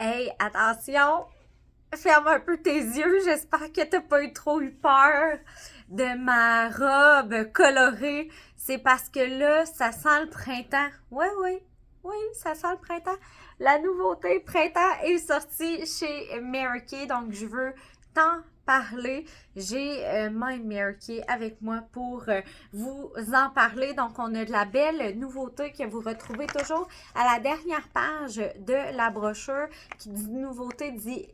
Hey, attention! Ferme un peu tes yeux. J'espère que t'as pas eu trop eu peur de ma robe colorée. C'est parce que là, ça sent le printemps. Oui, oui, oui, ça sent le printemps. La nouveauté printemps est sortie chez Mary Kay, donc je veux t'en parler. J'ai My Mary Kay avec moi pour vous en parler. Donc, on a de la belle nouveauté que vous retrouvez toujours à la dernière page de la brochure qui dit nouveauté, dit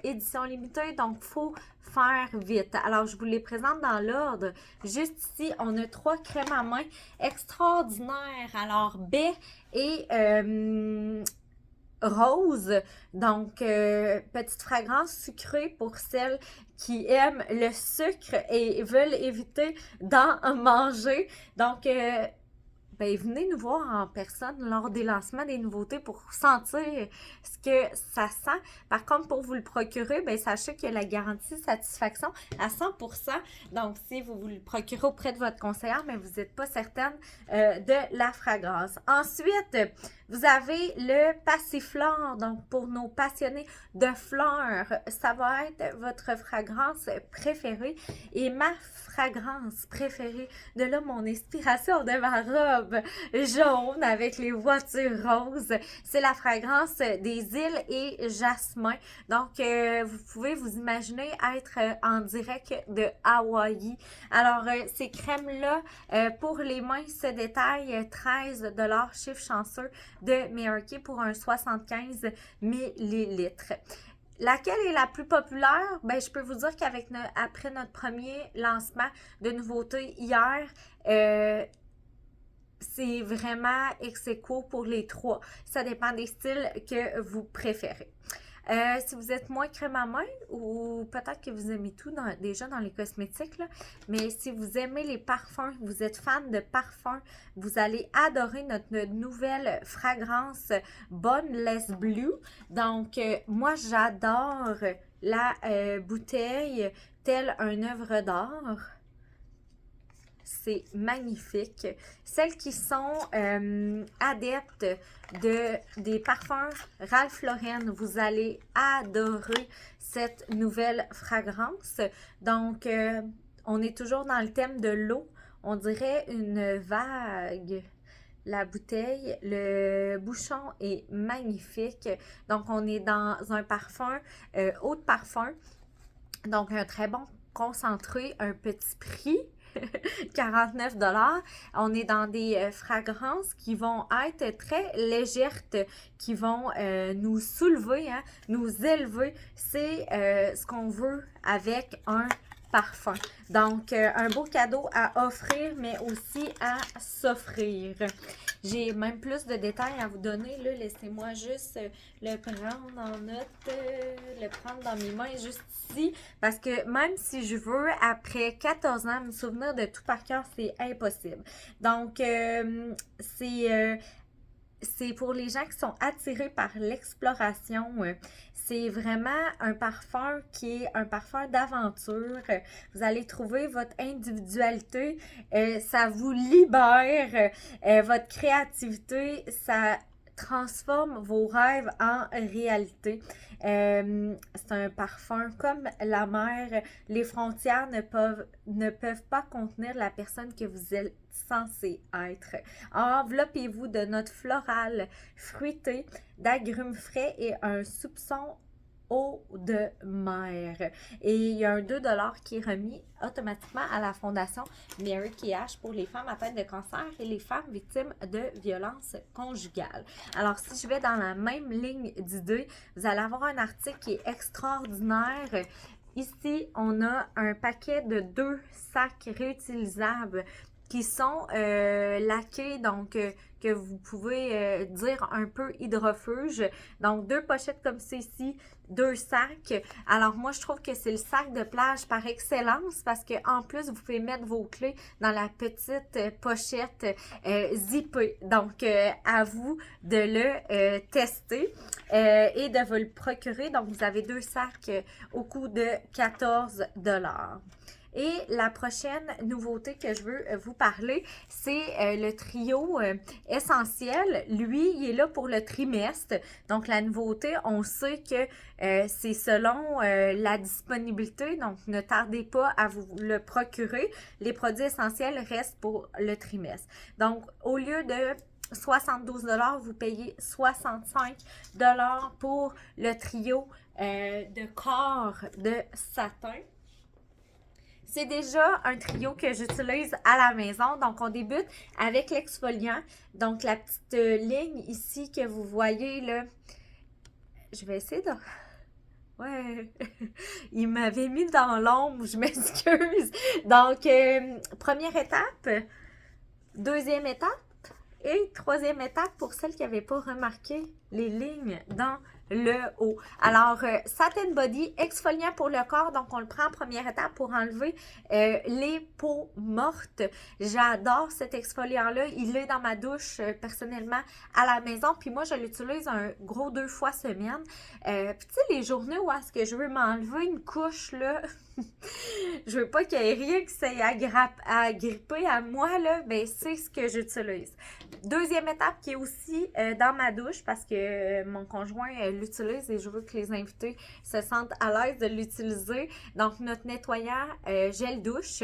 édition limitée, donc faut faire vite. Alors, je vous les présente dans l'ordre. Juste ici, on a trois crèmes à main extraordinaires. Alors, baie et rose, donc petite fragrance sucrée pour celles qui aiment le sucre et veulent éviter d'en manger. Donc, ben, venez nous voir en personne lors des lancements des nouveautés pour sentir ce que ça sent. Par contre, pour vous le procurer, ben, sachez qu'il y a la garantie satisfaction à 100%. Donc, si vous vous le procurez auprès de votre conseillère, mais vous n'êtes pas certaine de la fragrance. Ensuite, vous avez le passiflore. Donc, pour nos passionnés de fleurs, ça va être votre fragrance préférée et ma fragrance préférée. De là, mon inspiration de ma robe jaune avec les voitures roses. C'est la fragrance des îles et jasmin. Donc, vous pouvez vous imaginer être en direct de Hawaï. Alors, ces crèmes-là, pour les mains, se détaillent 13 chiffre chanceux de Mary Kay pour un 75 millilitres. Laquelle est la plus populaire? Ben, je peux vous dire qu'avec après notre premier lancement de nouveautés hier, c'est vraiment ex aequo pour les trois. Ça dépend des styles que vous préférez. Si vous êtes moins crème à main ou peut-être que vous aimez tout déjà dans les cosmétiques, là, mais si vous aimez les parfums, vous êtes fan de parfums, vous allez adorer notre nouvelle fragrance Boneless Blue. Donc, moi, j'adore la bouteille telle une œuvre d'art. C'est magnifique. Celles qui sont adeptes des parfums Ralph Lauren, vous allez adorer cette nouvelle fragrance. Donc, on est toujours dans le thème de l'eau. On dirait une vague. La bouteille, le bouchon est magnifique. Donc, on est dans un parfum, eau de parfum. Donc, un très bon concentré, un petit prix. 49 $. On est dans des fragrances qui vont être très légères, qui vont nous soulever, hein, nous élever. C'est ce qu'on veut avec un parfum. Donc, un beau cadeau à offrir, mais aussi à s'offrir. J'ai même plus de détails à vous donner. Là, laissez-moi juste le prendre en note, le prendre dans mes mains juste ici. Parce que même si je veux, après 14 ans, me souvenir de tout par cœur, c'est impossible. Donc, c'est pour les gens qui sont attirés par l'exploration. C'est vraiment un parfum qui est un parfum d'aventure. Vous allez trouver votre individualité. Ça vous libère. Votre créativité, ça transforme vos rêves en réalité. C'est un parfum comme la mer. Les frontières ne peuvent pas contenir la personne que vous êtes censé être. Enveloppez-vous de notes florales, fruitées, d'agrumes frais et un soupçon eau de mer. Et il y a un 2 qui est remis automatiquement à la Fondation Mary Kay pour les femmes atteintes de cancer et les femmes victimes de violences conjugales. Alors, si je vais dans la même ligne d'idées, vous allez avoir un article qui est extraordinaire. Ici, on a un paquet de 2 sacs réutilisables qui sont laqués, donc que vous pouvez dire un peu hydrofuge. Donc, 2 pochettes comme ceci, 2 sacs. Alors, moi, je trouve que c'est le sac de plage par excellence parce que en plus, vous pouvez mettre vos clés dans la petite pochette zippée. Donc, à vous de le tester et de vous le procurer. Donc, vous avez 2 sacs au coût de 14 $. Et la prochaine nouveauté que je veux vous parler, c'est le trio essentiel. Lui, il est là pour le trimestre. Donc, la nouveauté, on sait que c'est selon la disponibilité. Donc, ne tardez pas à vous le procurer. Les produits essentiels restent pour le trimestre. Donc, au lieu de 72 $, vous payez 65 $ pour le trio de corps de satin. C'est déjà un trio que j'utilise à la maison. Donc, on débute avec l'exfoliant. Donc, la petite ligne ici que vous voyez là. Je vais essayer de... Ouais, il m'avait mis dans l'ombre, je m'excuse. Donc, première étape, deuxième étape et troisième étape pour celles qui n'avaient pas remarqué les lignes dans le haut. Alors, Satin Body, exfoliant pour le corps, donc on le prend en première étape pour enlever les peaux mortes. J'adore cet exfoliant-là, il est dans ma douche personnellement à la maison, puis moi je l'utilise un gros 2 fois semaine. Puis tu sais, les journées où est-ce que je veux m'enlever une couche, là, je veux pas qu'il y ait rien qui s'aille agripper à moi, là, ben c'est ce que j'utilise. Deuxième étape qui est aussi dans ma douche parce que mon conjoint l'utilise et je veux que les invités se sentent à l'aise de l'utiliser. Donc, notre nettoyant gel douche.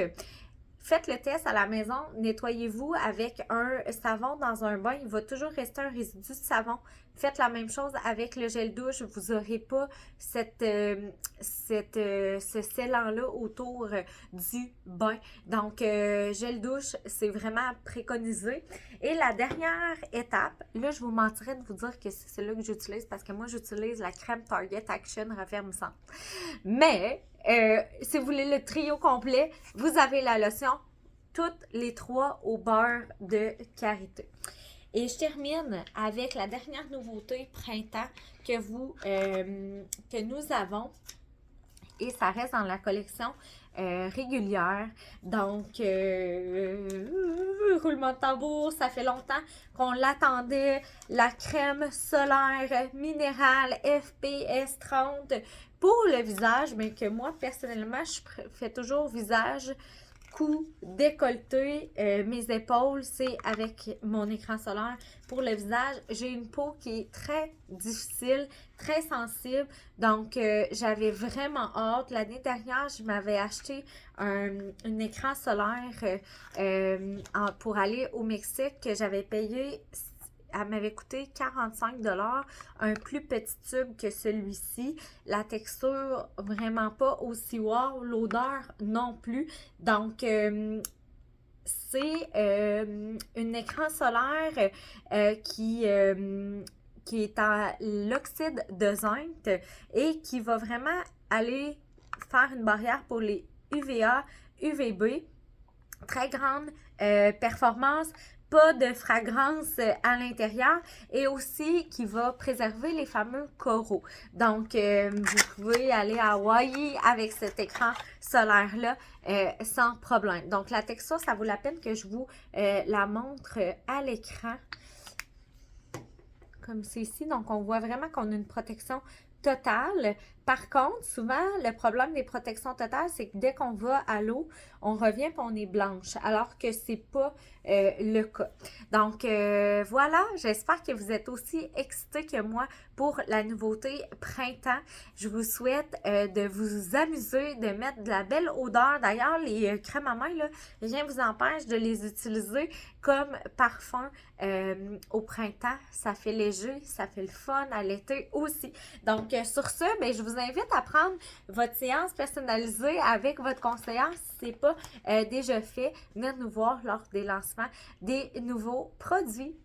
Faites le test à la maison, nettoyez-vous avec un savon dans un bain, il va toujours rester un résidu de savon. Faites la même chose avec le gel douche, vous n'aurez pas ce scellant-là autour du bain. Donc, gel douche, c'est vraiment préconisé. Et la dernière étape, là, je vous mentirais de vous dire que c'est celle-là que j'utilise parce que moi, j'utilise la crème Target Action Raffermissante. Mais, si vous voulez le trio complet, vous avez la lotion, toutes les trois au beurre de karité. Et je termine avec la dernière nouveauté printemps que nous avons. Et ça reste dans la collection régulière. Donc, roulement de tambour, ça fait longtemps qu'on l'attendait. La crème solaire minérale FPS 30 pour le visage, mais que moi, personnellement, je fais toujours visage, cou, décolleté, mes épaules, c'est avec mon écran solaire. Pour le visage, j'ai une peau qui est très difficile, très sensible, donc j'avais vraiment hâte. L'année dernière, je m'avais acheté un écran solaire pour aller au Mexique que j'avais payé. Elle m'avait coûté 45 $, un plus petit tube que celui-ci. La texture, vraiment pas aussi wow. L'odeur, non plus. Donc, c'est un écran solaire qui est à l'oxyde de zinc et qui va vraiment aller faire une barrière pour les UVA, UVB. Très grande performance. Pas de fragrance à l'intérieur et aussi qui va préserver les fameux coraux. Donc, vous pouvez aller à Hawaï avec cet écran solaire-là sans problème. Donc, la texture, ça vaut la peine que je vous la montre à l'écran. Comme c'est ici. Donc, on voit vraiment qu'on a une protection totale. Par contre, souvent, le problème des protections totales, c'est que dès qu'on va à l'eau, on revient et on est blanche, alors que c'est pas le cas. Donc, voilà, j'espère que vous êtes aussi excités que moi pour la nouveauté printemps. Je vous souhaite de vous amuser, de mettre de la belle odeur. D'ailleurs, les crèmes à main, là, rien ne vous empêche de les utiliser comme parfum au printemps. Ça fait léger, ça fait le fun à l'été aussi. Donc, sur ce, ben, je vous invite à prendre votre séance personnalisée avec votre conseillère si ce n'est pas déjà fait. Venez nous voir lors des lancements des nouveaux produits.